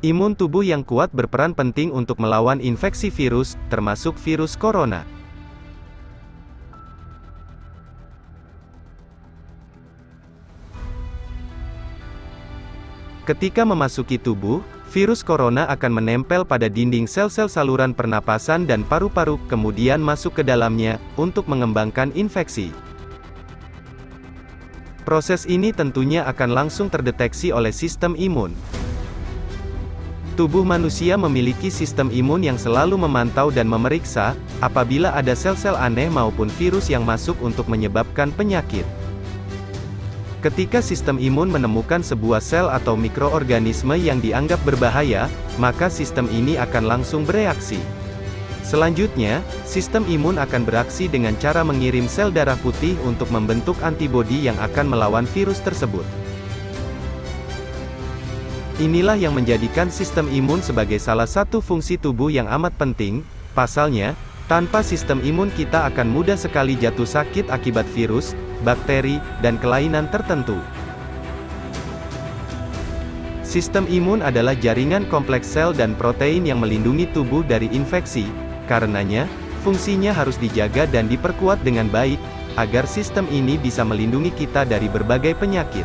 Imun tubuh yang kuat berperan penting untuk melawan infeksi virus, termasuk virus corona. Ketika memasuki tubuh, virus corona akan menempel pada dinding sel-sel saluran pernapasan dan paru-paru, kemudian masuk ke dalamnya, untuk mengembangkan infeksi. Proses ini tentunya akan langsung terdeteksi oleh sistem imun. Tubuh manusia memiliki sistem imun yang selalu memantau dan memeriksa, apabila ada sel-sel aneh maupun virus yang masuk untuk menyebabkan penyakit. Ketika sistem imun menemukan sebuah sel atau mikroorganisme yang dianggap berbahaya, maka sistem ini akan langsung bereaksi. Selanjutnya, sistem imun akan beraksi dengan cara mengirim sel darah putih untuk membentuk antibodi yang akan melawan virus tersebut. Inilah yang menjadikan sistem imun sebagai salah satu fungsi tubuh yang amat penting. Pasalnya, tanpa sistem imun kita akan mudah sekali jatuh sakit akibat virus, bakteri, dan kelainan tertentu. Sistem imun adalah jaringan kompleks sel dan protein yang melindungi tubuh dari infeksi. Karenanya, fungsinya harus dijaga dan diperkuat dengan baik, agar sistem ini bisa melindungi kita dari berbagai penyakit.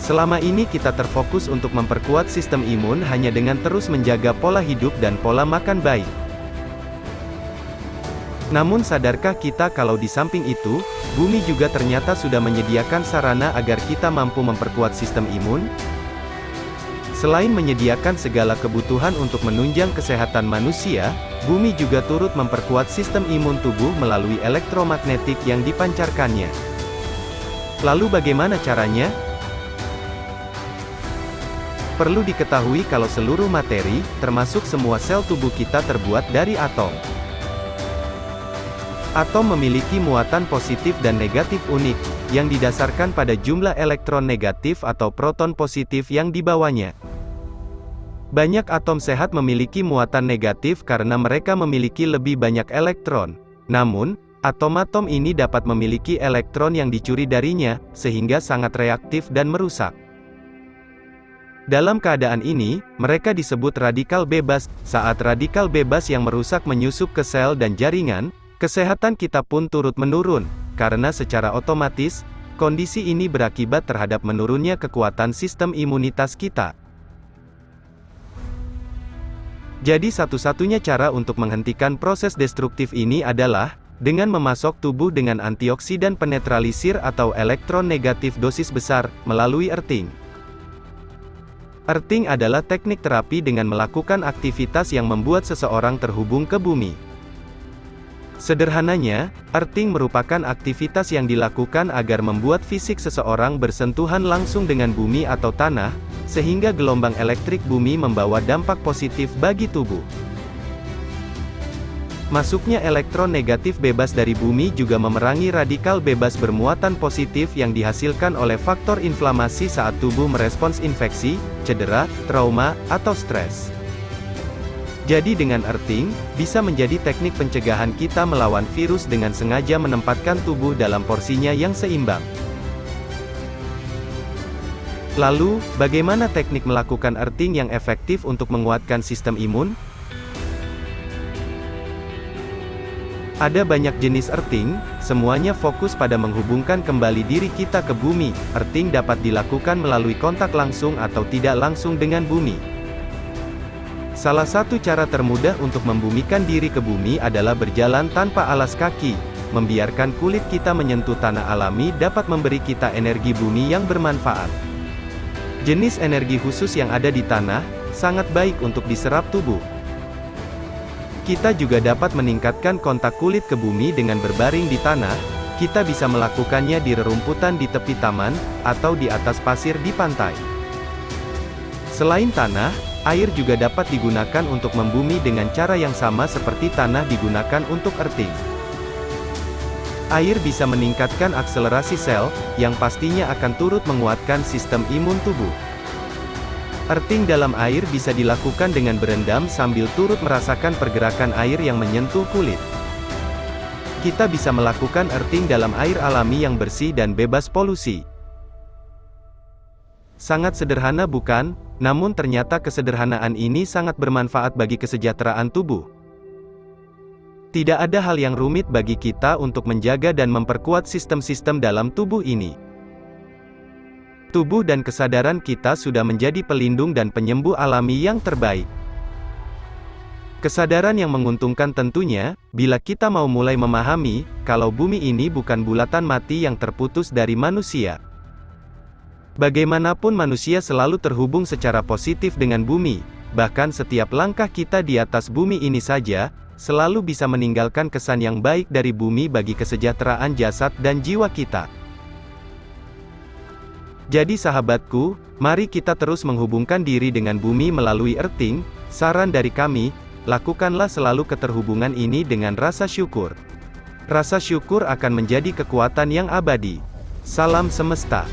Selama ini kita terfokus untuk memperkuat sistem imun hanya dengan terus menjaga pola hidup dan pola makan baik. Namun sadarkah kita kalau di samping itu, bumi juga ternyata sudah menyediakan sarana agar kita mampu memperkuat sistem imun? Selain menyediakan segala kebutuhan untuk menunjang kesehatan manusia, bumi juga turut memperkuat sistem imun tubuh melalui elektromagnetik yang dipancarkannya. Lalu bagaimana caranya? Perlu diketahui kalau seluruh materi, termasuk semua sel tubuh kita terbuat dari atom. Atom memiliki muatan positif dan negatif unik, yang didasarkan pada jumlah elektron negatif atau proton positif yang dibawanya. Banyak atom sehat memiliki muatan negatif karena mereka memiliki lebih banyak elektron. Namun, atom-atom ini dapat memiliki elektron yang dicuri darinya, sehingga sangat reaktif dan merusak. Dalam keadaan ini, mereka disebut radikal bebas. Saat radikal bebas yang merusak menyusup ke sel dan jaringan, kesehatan kita pun turut menurun, karena secara otomatis, kondisi ini berakibat terhadap menurunnya kekuatan sistem imunitas kita. Jadi satu-satunya cara untuk menghentikan proses destruktif ini adalah, dengan memasok tubuh dengan antioksidan penetralisir atau elektron negatif dosis besar, melalui earthing. Earthing adalah teknik terapi dengan melakukan aktivitas yang membuat seseorang terhubung ke bumi. Sederhananya, earthing merupakan aktivitas yang dilakukan agar membuat fisik seseorang bersentuhan langsung dengan bumi atau tanah, sehingga gelombang elektrik bumi membawa dampak positif bagi tubuh. Masuknya elektron negatif bebas dari bumi juga memerangi radikal bebas bermuatan positif yang dihasilkan oleh faktor inflamasi saat tubuh merespons infeksi, cedera, trauma, atau stres. Jadi dengan earthing, bisa menjadi teknik pencegahan kita melawan virus dengan sengaja menempatkan tubuh dalam porsinya yang seimbang. Lalu, bagaimana teknik melakukan earthing yang efektif untuk menguatkan sistem imun? Ada banyak jenis earthing, semuanya fokus pada menghubungkan kembali diri kita ke bumi. Earthing dapat dilakukan melalui kontak langsung atau tidak langsung dengan bumi. Salah satu cara termudah untuk membumikan diri ke bumi adalah berjalan tanpa alas kaki. Membiarkan kulit kita menyentuh tanah alami dapat memberi kita energi bumi yang bermanfaat. Jenis energi khusus yang ada di tanah, sangat baik untuk diserap tubuh. Kita juga dapat meningkatkan kontak kulit ke bumi dengan berbaring di tanah. Kita bisa melakukannya di rerumputan di tepi taman, atau di atas pasir di pantai. Selain tanah, air juga dapat digunakan untuk membumi dengan cara yang sama seperti tanah digunakan untuk earthing. Air bisa meningkatkan akselerasi sel, yang pastinya akan turut menguatkan sistem imun tubuh. Earthing dalam air bisa dilakukan dengan berendam sambil turut merasakan pergerakan air yang menyentuh kulit. Kita bisa melakukan earthing dalam air alami yang bersih dan bebas polusi. Sangat sederhana bukan? Namun ternyata kesederhanaan ini sangat bermanfaat bagi kesejahteraan tubuh. Tidak ada hal yang rumit bagi kita untuk menjaga dan memperkuat sistem-sistem dalam tubuh ini. Tubuh dan kesadaran kita sudah menjadi pelindung dan penyembuh alami yang terbaik. Kesadaran yang menguntungkan tentunya, bila kita mau mulai memahami, kalau bumi ini bukan bulatan mati yang terputus dari manusia. Bagaimanapun manusia selalu terhubung secara positif dengan bumi, bahkan setiap langkah kita di atas bumi ini saja, selalu bisa meninggalkan kesan yang baik dari bumi bagi kesejahteraan jasad dan jiwa kita. Jadi sahabatku, mari kita terus menghubungkan diri dengan bumi melalui earthing. Saran dari kami, lakukanlah selalu keterhubungan ini dengan rasa syukur. Rasa syukur akan menjadi kekuatan yang abadi. Salam semesta.